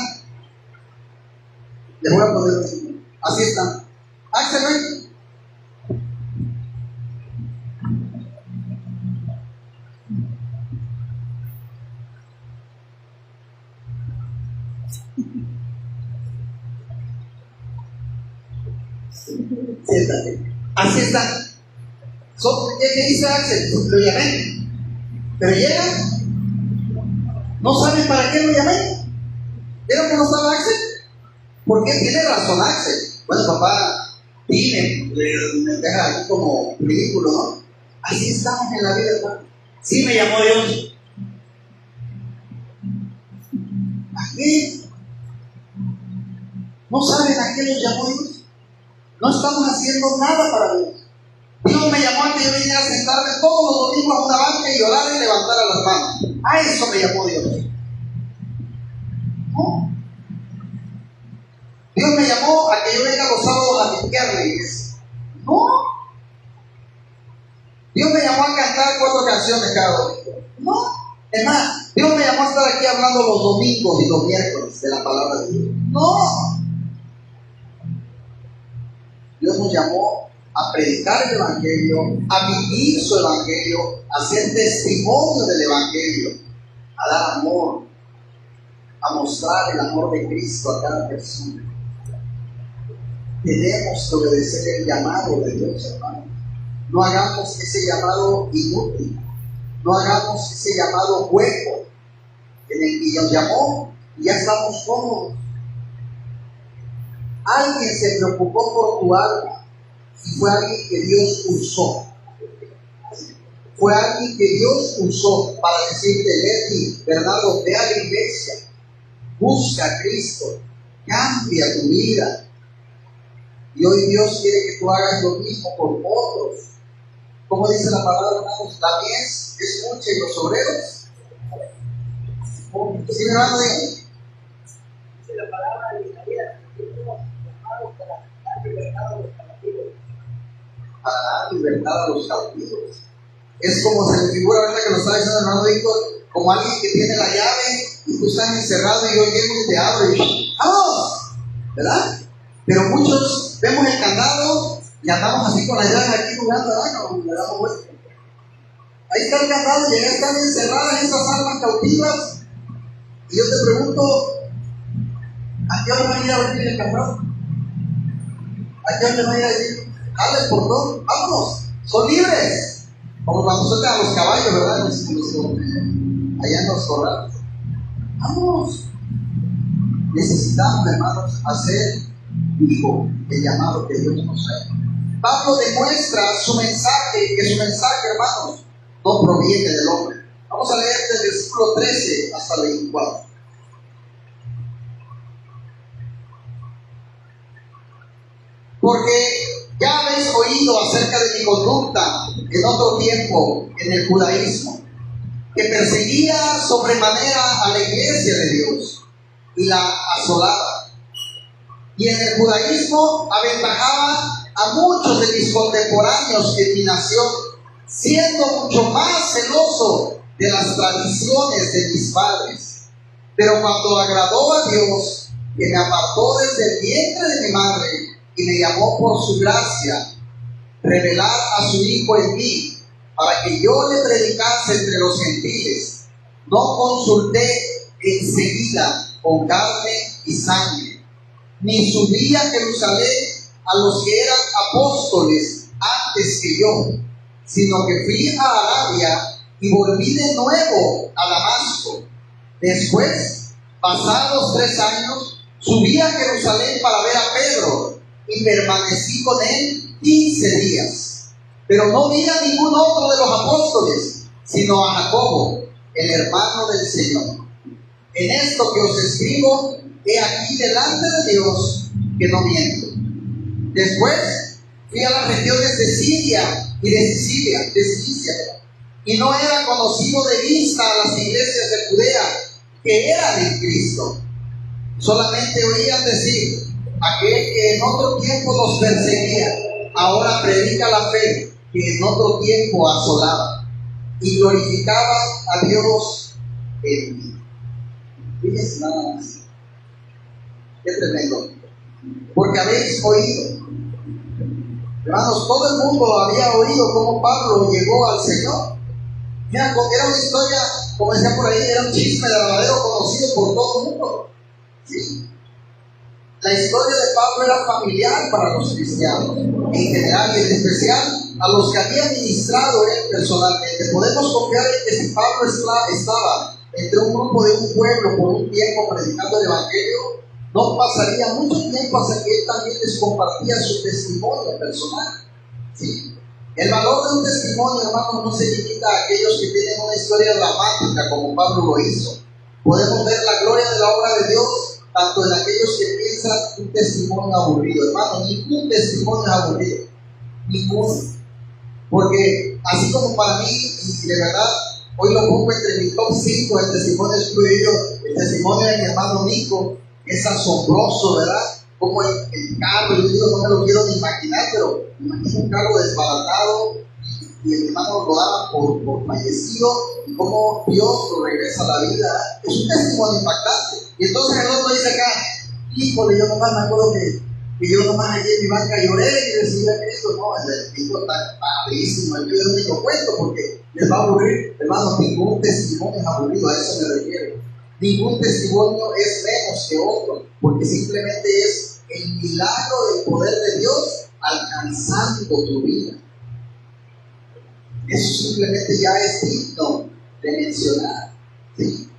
Les voy a poner un ejemplo. Así están. Axel, ven. Siéntate. Así están. ¿Qué dice Axel? Lo llamé. Pero llega. No saben para qué lo llamé. ¿Vieron que no estaba Axel? ¿Por qué? Tiene razón Axel. Bueno, papá, dime, me deja aquí como ridículo, ¿no? Así estamos en la vida, hermano. Sí me llamó Dios. ¿A qué? ¿No saben a qué los llamó Dios? No estamos haciendo nada para Dios. Dios me llamó a que yo viniera a sentarme todos los domingos a una banca y orar y levantar a las manos. A eso me llamó Dios. ¿No? Dios me llamó a que yo venga los sábados a limpiar la iglesia. No. Dios me llamó a cantar 4 canciones cada domingo. No. Es más, Dios me llamó a estar aquí hablando los domingos y los miércoles de la palabra de Dios. No. Dios nos llamó a predicar el Evangelio, a vivir su Evangelio, a ser testimonio del Evangelio, a dar amor, a mostrar el amor de Cristo a cada persona. Tenemos que obedecer el llamado de Dios, hermano. No hagamos ese llamado inútil, no hagamos ese llamado hueco en el que nos llamó y ya estamos cómodos. Alguien se preocupó por tu alma y fue alguien que Dios usó. Fue alguien que Dios usó para decirte: Leti, Bernardo, ve a la iglesia, busca a Cristo, cambia tu vida. Y hoy Dios quiere que tú hagas lo mismo por otros. Como dice la palabra, hermanos, también escuchen los obreros. ¿Sí, hermano? Dice la palabra de Isaías, para dar libertad a los cautivos. Es como se me figura ahorita que lo está diciendo el hermano Víctor, como alguien que tiene la llave y tú estás encerrado y yo llego y te abro y ¡vamos! ¿Verdad? Pero muchos vemos el candado y andamos así con las llaves aquí jugando, ¿verdad? Como le damos vuelta. Ahí está el candado y ya están encerradas esas almas cautivas. Y yo te pregunto, ¿a qué hora van a ir a abrir el candado? ¿A qué hora van a ir a decir, jale el portón, vámonos, son libres? Como cuando sueltan a los caballos, ¿verdad? Allá en los corrales. Vámonos. Necesitamos, hermanos, hacer vivo el llamado que Dios nos ha hecho. Pablo demuestra su mensaje, que su mensaje, hermanos, no proviene del hombre. Vamos a leer del versículo 13 hasta el 24. Porque ya habéis oído acerca de mi conducta en otro tiempo en el judaísmo, que perseguía sobremanera a la iglesia de Dios y la asolaba. Y en el judaísmo aventajaba a muchos de mis contemporáneos en mi nación, siendo mucho más celoso de las tradiciones de mis padres. Pero cuando agradó a Dios, que me apartó desde el vientre de mi madre y me llamó por su gracia, revelar a su Hijo en mí, para que yo le predicase entre los gentiles, no consulté enseguida con carne y sangre, ni subí a Jerusalén a los que eran apóstoles antes que yo, sino que fui a Arabia y volví de nuevo a Damasco. Después, pasados 3 años, subí a Jerusalén para ver a Pedro y permanecí con él 15 días. Pero no vi a ningún otro de los apóstoles, sino a Jacobo, el hermano del Señor. En esto que os escribo, he aquí delante de Dios que no miento. Después fui a las regiones de Siria y de Sicilia, y no era conocido de vista a las iglesias de Judea que eran en Cristo. Solamente oían decir: aquel que en otro tiempo nos perseguía, ahora predica la fe que en otro tiempo asolaba, y glorificaba a Dios en mí. Fíjense nada más. Qué tremendo. Porque habéis oído, hermanos, todo el mundo había oído cómo Pablo llegó al Señor. Mira, era una historia, como decía por ahí, era un chisme de lavadero conocido por todo el mundo. ¿Sí? La historia de Pablo era familiar para los cristianos, en general y en especial a los que había ministrado él personalmente. Podemos confiar en que si Pablo estaba entre un grupo de un pueblo por un tiempo predicando el Evangelio, no pasaría mucho tiempo hasta que él también les compartía su testimonio personal. ¿Sí? El valor de un testimonio, hermanos, no se limita a aquellos que tienen una historia dramática como Pablo lo hizo. Podemos ver la gloria de la obra de Dios tanto en aquellos que piensan un testimonio aburrido. Hermano, ningún testimonio es aburrido. Ninguno. Porque así como para mí, y de verdad, hoy lo pongo entre mi top 5 de testimonios incluido el testimonio de mi hermano Nico, es asombroso, ¿verdad? Como el carro, yo digo, no me lo quiero ni imaginar, pero imagino un carro desbaratado, y el hermano lo daba por fallecido, y cómo Dios lo regresa a la vida. Es un testimonio impactante. Y entonces el otro dice acá, híjole, yo nomás me acuerdo que yo nomás allí en mi banca lloré y recibí a Cristo. No, el tipo está padrísimo, el yo no digo cuento porque les va a aburrir. Hermano, ningún testimonio es aburrido, a eso me refiero. Ningún testimonio es menos que otro, porque simplemente es el milagro del poder de Dios alcanzando tu vida. Eso simplemente ya es digno de mencionar, ¿sí?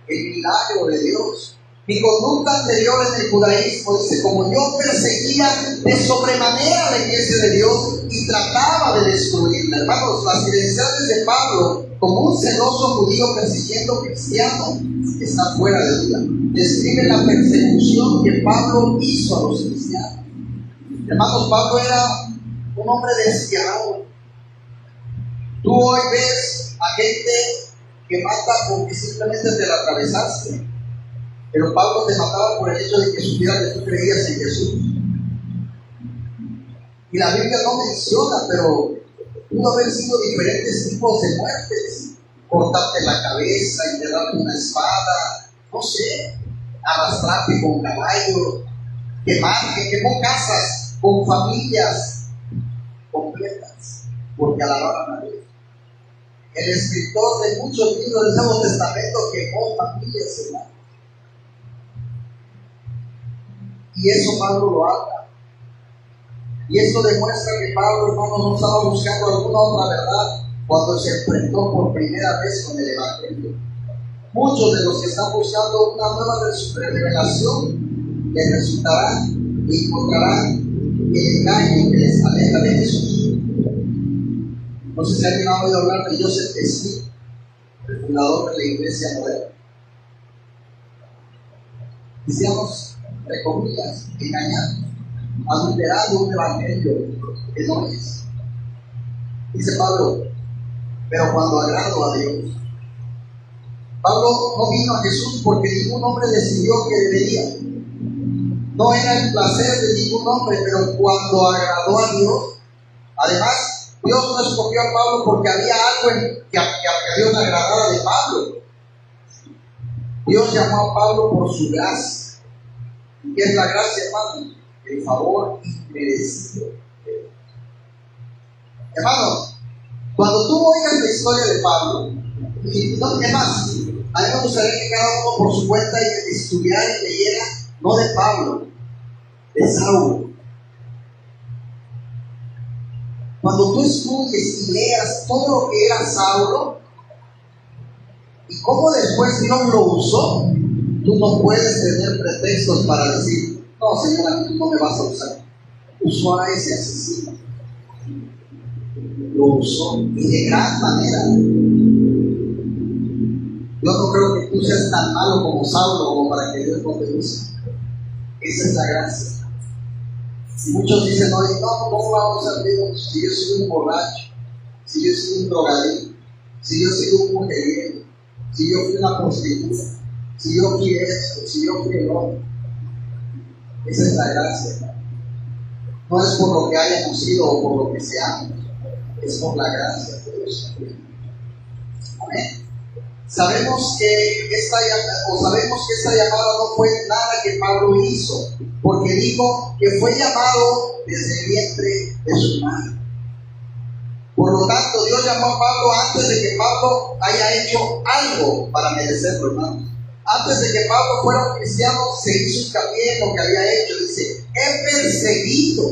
El milagro de Dios. Mi conducta anterior en el judaísmo, dice, como yo perseguía de sobremanera la iglesia de Dios y trataba de destruirla. Hermanos, las credenciales de Pablo, como un celoso judío persiguiendo cristianos, está fuera de duda. Describe la persecución que Pablo hizo a los cristianos. Hermanos, Pablo era un hombre despiadado. Tú hoy ves a gente que mata porque simplemente te la atravesaste. Pero Pablo te mataba por el hecho de que supiera que tú creías en Jesús. Y la Biblia no menciona, pero pudo haber sido diferentes tipos de muertes. Cortarte la cabeza, enterrarte una espada, no sé, arrastrarte con caballo, quemarte, quemó casas con familias completas, porque alababan a Dios. El escritor de muchos libros del Nuevo Testamento quemó familias, hermanos. Y eso Pablo lo habla. Y esto demuestra que Pablo, hermano, no estaba buscando alguna otra verdad cuando se enfrentó por primera vez con el Evangelio. Muchos de los que están buscando una nueva revelación les resultarán y encontrarán el engaño que les aleja de Jesús. No sé si alguien ha oído hablar de Joseph Smith, el fundador de la Iglesia Moderna. Decíamos, entre comillas, engañando, adulterando un evangelio que no es. Dice Pablo, pero cuando agrado a Dios. Pablo no vino a Jesús porque ningún hombre decidió que debería. No era el placer de ningún hombre, pero cuando agradó a Dios. Además, Dios no escogió a Pablo porque había algo que a Dios le agradara de Pablo. Dios llamó a Pablo por su gracia. ¿Qué es la gracia, hermano? El favor inmerecido. Hermano, cuando tú oigas la historia de Pablo, y no, ¿qué más? A mí me gustaría que cada uno por su cuenta estudiara y leyera, no de Pablo, de Saulo. Cuando tú estudies y leas todo lo que era Saulo y cómo después Dios lo usó, tú no puedes tener pretextos para decir, no, Señor, tú no me vas a usar. Usó a ese asesino. Lo usó y de gran manera. Yo no creo que tú seas tan malo como Saulo como para que Dios no te use. Esa es la gracia. Y muchos dicen, oye, no, ¿cómo vamos a Dios? Si yo soy un borracho, si yo soy un drogadicto, si yo soy un mujeriego, si yo fui una prostituta, si yo fui esto, si yo fui el otro. Esa es la gracia. No es por lo que hayamos sido o por lo que seamos, es por la gracia de Dios. Amén. Sabemos que esta llamada no fue nada que Pablo hizo, porque dijo que fue llamado desde el vientre de su madre. Por lo tanto, Dios llamó a Pablo antes de que Pablo haya hecho algo para merecerlo, hermano. Antes de que Pablo fuera un cristiano, se hizo hincapié en lo que había hecho. Dice, he perseguido.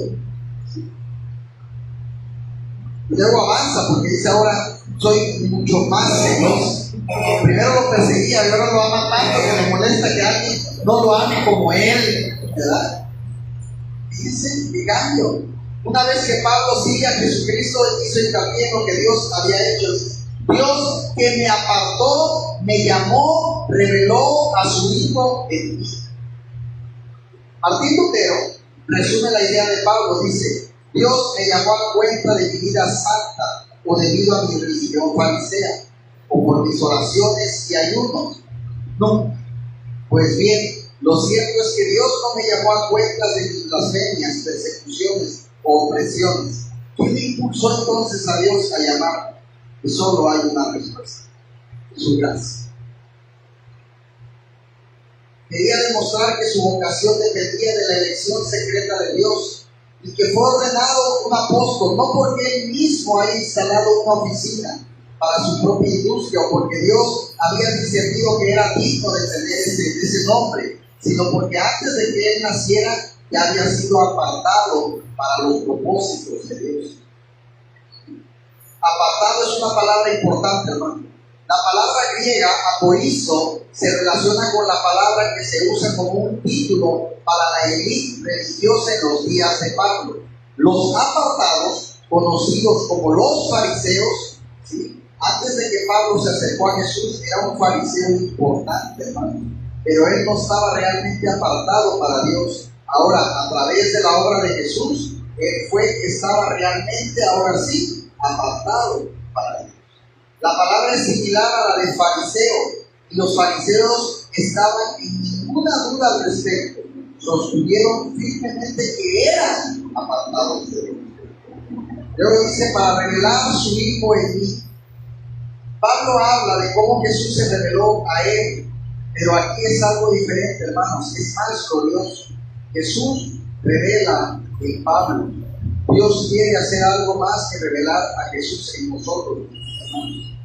Y luego avanza, porque dice ahora, soy mucho más celoso. Primero lo perseguía y ahora lo ama tanto que le molesta que alguien no lo ame como él, ¿verdad? Dice, engaño. Una vez que Pablo sigue a Jesucristo, hizo hincapié en lo que Dios había hecho. Dios que me apartó, me llamó, reveló a su Hijo en mí. Martín Lutero resume la idea de Pablo, dice, Dios me llamó a cuenta de mi vida santa o debido a mi religión farisea o por mis oraciones y ayunos. No, pues bien, lo cierto es que Dios no me llamó a cuenta de mis blasfemias, persecuciones o opresiones. ¿Qué le impulsó entonces a Dios a llamar? Y solo hay una respuesta: su gracia. Quería demostrar que su vocación dependía de la elección secreta de Dios y que fue ordenado un apóstol, no porque él mismo haya instalado una oficina para su propia industria o porque Dios había discernido que era digno de tener ese nombre, sino porque antes de que él naciera ya había sido apartado para los propósitos de Dios. Apartado es una palabra importante, hermano. La palabra griega, apoizo, se relaciona con la palabra que se usa como un título para la élite religiosa en los días de Pablo. Los apartados, conocidos como los fariseos, ¿sí? Antes de que Pablo se acercó a Jesús, era un fariseo importante, hermano. Pero él no estaba realmente apartado para Dios. Ahora, a través de la obra de Jesús, él fue que estaba realmente, ahora sí, apartado para Dios. La palabra es similar a la de fariseo, y los fariseos estaban en ninguna duda al respecto. Sostuvieron firmemente que eran apartados de Dios. Luego dice, para revelar su Hijo en mí. Pablo habla de cómo Jesús se reveló a él, pero aquí es algo diferente, hermanos, es más glorioso. Jesús revela en Pablo. Dios quiere hacer algo más que revelar a Jesús en nosotros, hermanos.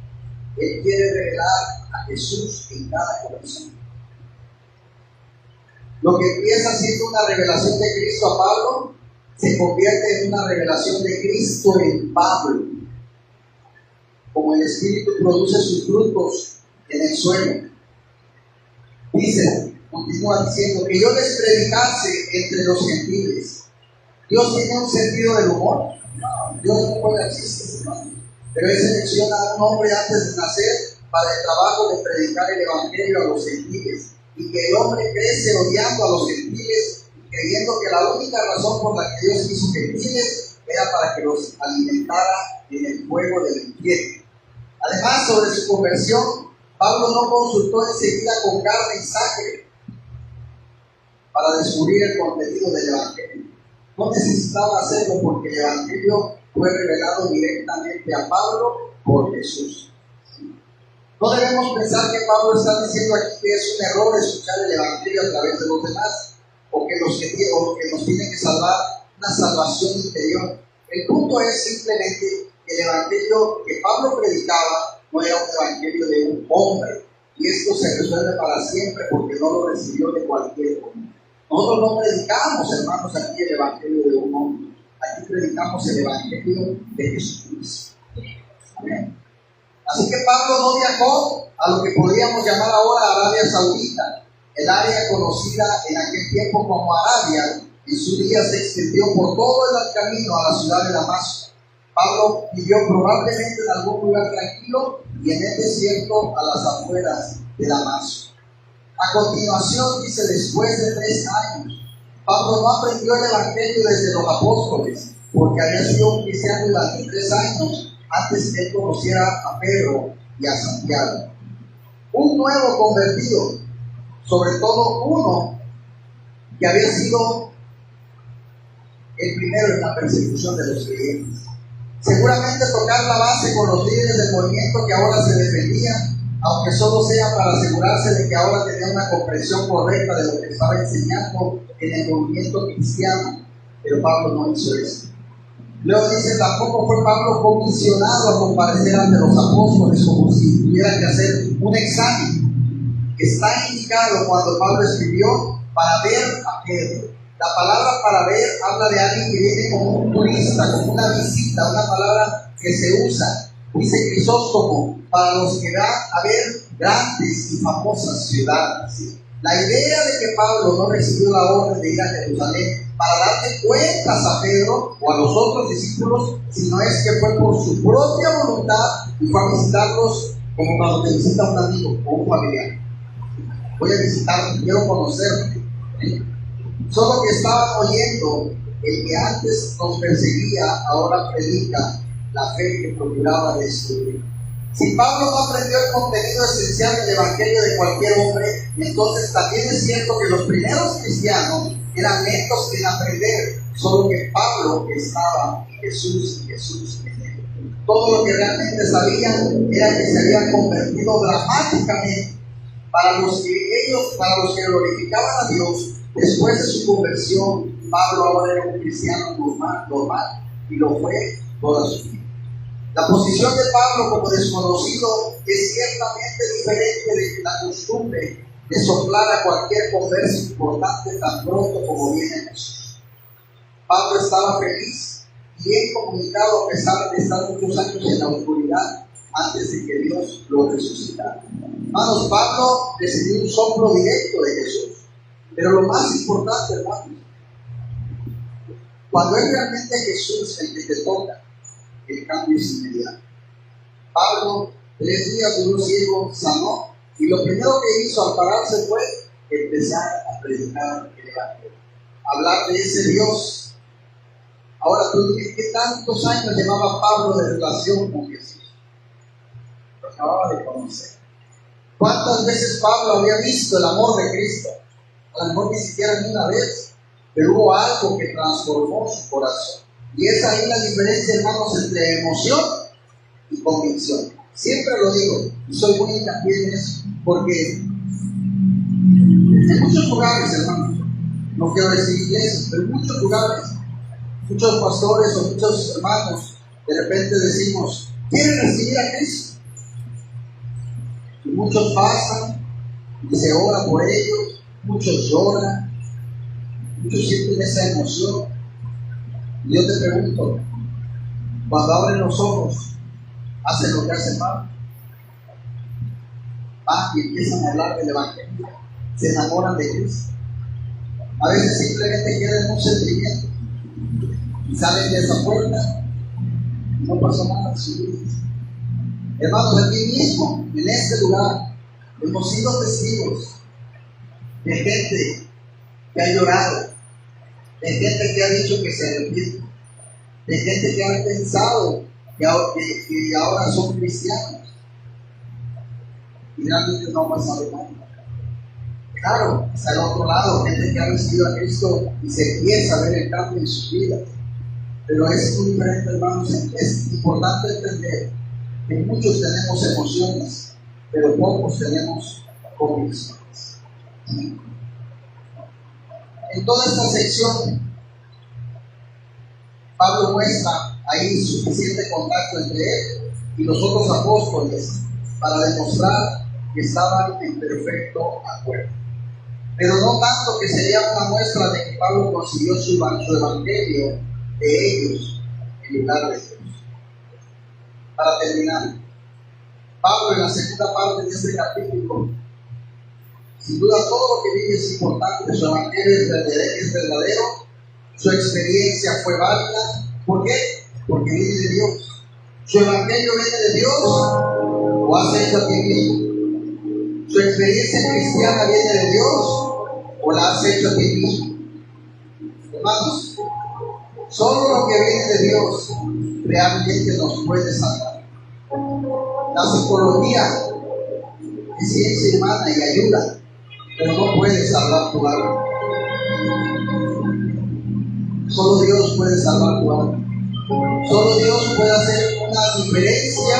Él quiere revelar a Jesús en cada corazón. Lo que empieza siendo una revelación de Cristo a Pablo, se convierte en una revelación de Cristo en Pablo. Como el Espíritu produce sus frutos en el suelo. Dice, continúa diciendo, que yo les predicase entre los gentiles. Dios tiene un sentido del humor. No, Dios no juega chistes, hermano. Pero Él selecciona a un hombre antes de nacer para el trabajo de predicar el Evangelio a los gentiles. Y que el hombre crece odiando a los gentiles, creyendo que la única razón por la que Dios hizo gentiles era para que los alimentara en el fuego del infierno. Además, sobre su conversión, Pablo no consultó enseguida con carne y sangre para descubrir el contenido del Evangelio. No necesitaba hacerlo porque el Evangelio fue revelado directamente a Pablo por Jesús. No debemos pensar que Pablo está diciendo aquí que es un error escuchar el Evangelio a través de los demás, o que nos tiene que salvar una salvación interior. El punto es simplemente que el Evangelio que Pablo predicaba no era un Evangelio de un hombre, y esto se resuelve para siempre porque no lo recibió de cualquier hombre. Nosotros no predicamos, hermanos, aquí el Evangelio de un hombre. Aquí predicamos el Evangelio de Jesucristo. Amén. Así que Pablo no viajó a lo que podríamos llamar ahora Arabia Saudita, el área conocida en aquel tiempo como Arabia. En su día se extendió por todo el camino a la ciudad de Damasco. Pablo vivió probablemente en algún lugar tranquilo y en el desierto a las afueras de Damasco. A continuación, dice, después de 3 años, Pablo no aprendió el Evangelio desde los apóstoles, porque había sido un cristiano durante 3 años antes que él conociera a Pedro y a Santiago. Un nuevo convertido, sobre todo uno que había sido el primero en la persecución de los creyentes. Seguramente tocar la base con los líderes del movimiento que ahora se defendían, aunque solo sea para asegurarse de que ahora tenía una comprensión correcta de lo que estaba enseñando en el movimiento cristiano. Pero Pablo no hizo eso. Luego dice, tampoco fue Pablo comisionado a comparecer ante los apóstoles como si tuviera que hacer un examen. Está indicado cuando Pablo escribió para ver a Pedro. La palabra para ver habla de alguien que viene como un turista, como una visita, una palabra que se usa. Dice Crisóstomo, para los que van a ver grandes y famosas ciudades. ¿Sí? La idea de que Pablo no recibió la orden de ir a Jerusalén para darle cuentas a Pedro o a los otros discípulos, sino es que fue por su propia voluntad y fue a visitarlos como cuando te visita un amigo o un familiar. Voy a visitarlos, quiero conocerlos. ¿Sí? Solo que estaban oyendo, el que antes nos perseguía, ahora predica la fe que procuraba destruir. Si Pablo no aprendió el contenido esencial del Evangelio de cualquier hombre, entonces también es cierto que los primeros cristianos eran lentos en aprender, Solo que Pablo estaba en Jesús y Jesús en él. Todo lo que realmente sabían era que se habían convertido dramáticamente para los que glorificaban a Dios. Después de su conversión, Pablo ahora era un cristiano normal y lo fue toda su vida. La posición de Pablo como desconocido es ciertamente diferente de la costumbre de soplar a cualquier converso importante tan pronto como viene Jesús. Pablo estaba feliz y bien comunicado a pesar de estar muchos años en la oscuridad antes de que Dios lo resucitara. Hermanos, Pablo recibió un soplo directo de Jesús. Pero lo más importante, hermanos, cuando es realmente Jesús el que te toca, el cambio es inmediato. Pablo, 3 días duró ciego, sanó, y lo primero que hizo al pararse fue empezar a predicar el evangelio, hablar de ese Dios. Ahora tú dime, ¿qué tantos años llevaba Pablo de relación con Jesús? Lo acababa de conocer. ¿Cuántas veces Pablo había visto el amor de Cristo? A lo mejor ni siquiera ni una vez, pero hubo algo que transformó su corazón. Y es ahí la diferencia, hermanos, entre emoción y convicción. Siempre lo digo, y soy muy hincapié en eso, porque en muchos lugares, hermanos, no quiero decir iglesias, pero en muchos lugares, muchos pastores o muchos hermanos, de repente decimos, ¿quieren recibir a Cristo? Y muchos pasan y se ora por ellos, muchos lloran, muchos sienten esa emoción. Y yo te pregunto, cuando abren los ojos, hacen lo que hace Pablo. Van y empiezan a hablar del evangelio, se enamoran de Cristo. A veces simplemente quedan un sentimiento y salen de esa puerta y no pasa nada en su vida. Hermanos, aquí mismo, en este lugar, hemos sido testigos de gente que ha llorado, de gente que ha dicho que se arrepiente, de gente que ha pensado que ahora son cristianos y realmente no ha pasado nada. Claro, está al otro lado, gente que ha recibido a Cristo y se empieza a ver el cambio en sus vidas. Pero es muy diferente, hermanos. Es importante entender que muchos tenemos emociones, pero pocos tenemos convicciones. En toda esta sección, Pablo muestra ahí suficiente contacto entre él y los otros apóstoles para demostrar que estaban en perfecto acuerdo. Pero no tanto que sería una muestra de que Pablo consiguió su evangelio de ellos en lugar de Dios. Para terminar, Pablo en la segunda parte de este capítulo, sin duda todo lo que vive es importante, su evangelio es verdadero, su experiencia fue válida. ¿Por qué? Porque viene de Dios. ¿Su evangelio viene de Dios o has hecho a ti mismo? ¿Su experiencia cristiana viene de Dios o la has hecho a ti mismo? Hermanos, solo lo que viene de Dios realmente nos puede salvar. La psicología es ciencia humana y ayuda, pero no puede salvar tu alma. Solo Dios puede salvar tu alma. Solo Dios puede hacer una diferencia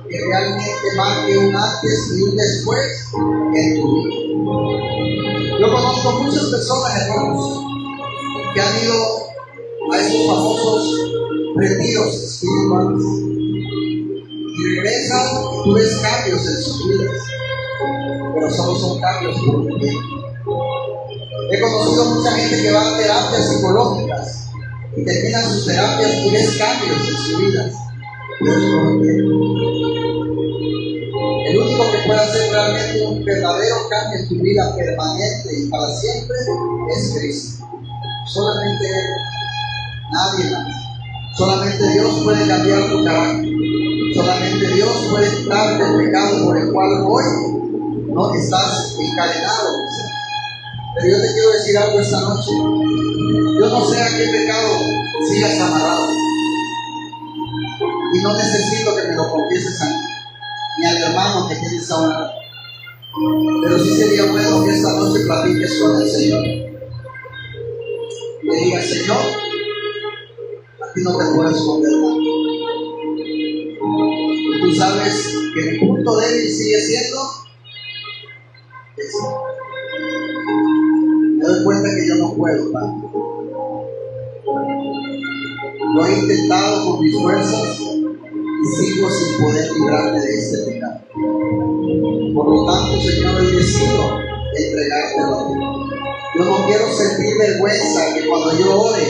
que realmente marque un antes y un después en tu vida. Yo conozco muchas personas, hermanos, que han ido a esos famosos retiros espirituales y regresan y tú ves cambios en sus vidas, pero solo son cambios por un tiempo. He conocido mucha gente que va a terapias psicológicas y terminan sus terapias y ves cambios en sus vidas, pero es por un tiempo. El único que puede hacer realmente un verdadero cambio en tu vida permanente y para siempre es Cristo. Solamente Él, nadie más. Solamente Dios puede cambiar tu carácter. Solamente Dios puede quitarte el pecado por el cual hoy no estás encadenado. Pero yo te quiero decir algo esta noche. Yo no sé a qué pecado sigas amarrado. Y no necesito que me lo confieses a mí, ni al hermano que tienes a un lado. Pero sí sería bueno que esta noche platiques con el Señor. y le diga: Señor, a ti no te puedo esconder nada. Y tú sabes que mi punto débil sigue siendo ese. Me doy cuenta que yo no puedo, Padre. Lo he intentado con mis fuerzas y sigo sin poder librarme de este pecado. Por lo tanto, Señor, hoy decido entregártelo a ti. Yo no quiero sentir vergüenza que cuando yo ore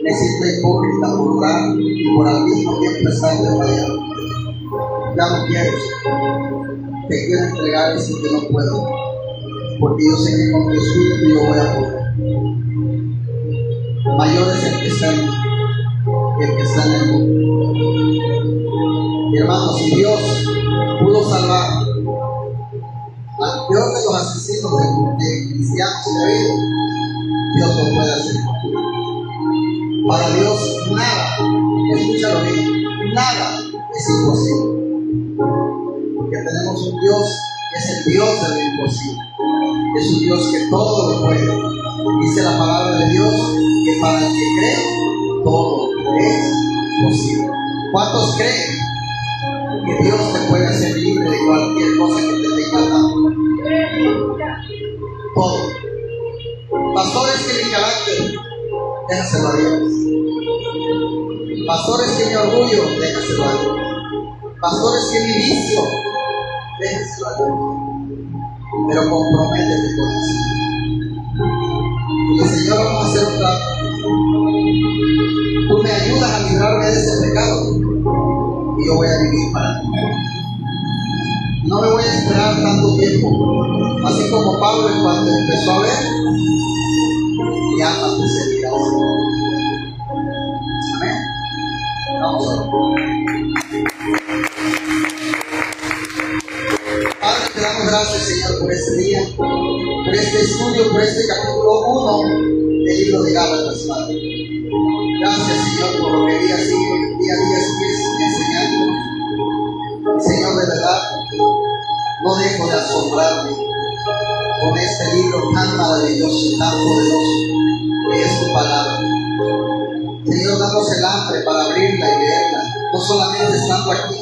me sienta hipócrita por orar y por al mismo tiempo estar de fallado. Ya no quiero, Señor. Te quiero entregar eso que no puedo, porque yo sé que con tu Espíritu yo voy a poder. Mayor es el que está en mí que el que está en el mundo. Mi hermano, si Dios pudo salvar al peor de los asesinos de cristianos que ha habido, Dios lo puede hacer. Para Dios nada, escúchalo bien, nada es imposible. Porque tenemos un Dios que es el Dios de lo imposible. Es un Dios que todo lo puede. Dice la palabra de Dios que para el que cree, todo es posible. ¿Cuántos creen que Dios te puede hacer libre de cualquier cosa que te tenga atado? Todo. Pastor, es que mi carácter, déjaselo a Dios. Pastor, es que mi orgullo, déjaselo a Dios. Pastor, es que mi vicio, déjaselo a Dios. Pero comprométete con eso. Y el Señor, vamos a hacer un trato. Tú me ayudas a librarme de ese pecado y yo voy a vivir para ti. No me voy a esperar tanto tiempo. Así como Pablo, en cuanto empezó a ver, mi alma te servirá. Amén. Vamos a ver. Padre, te damos gracias, Señor, por este día, por este estudio, por este capítulo 1 del libro de Gálatas, Padre. Gracias, Señor, por lo que día a día sigues enseñando. Señor, de verdad, no dejo de asombrarme con este libro tan maravilloso y tan poderoso que es tu palabra. Señor, danos el hambre para abrirla y leerla, no solamente estando aquí,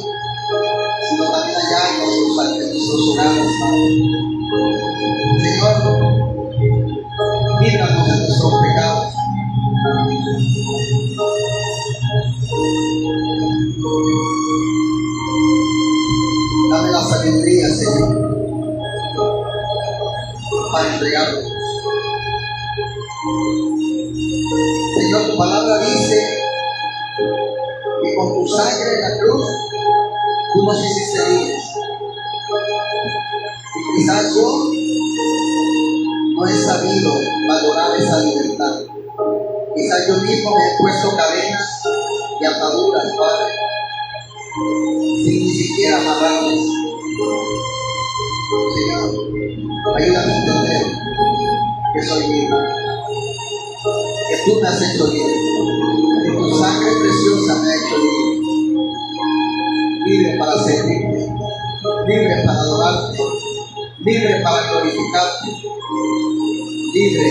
sino también allá en nuestros hogares, Padre. Señor, líbranos de nuestros pecados. Dame la sabiduría, Señor, para entregarlo. Señor, tu palabra dice que con tu sangre en la cruz tú nos hiciste libres. Y quizás yo no he sabido valorar esa libertad. Quizás yo mismo me he puesto cadenas y ataduras, Padre, sin ni siquiera amarrarlas. Señor, ayúdame a entender que soy libre, que tú me has hecho libre, que tu sangre preciosa me ha hecho libre. Libre para servirte, libre para adorarte, libre para glorificarte, libre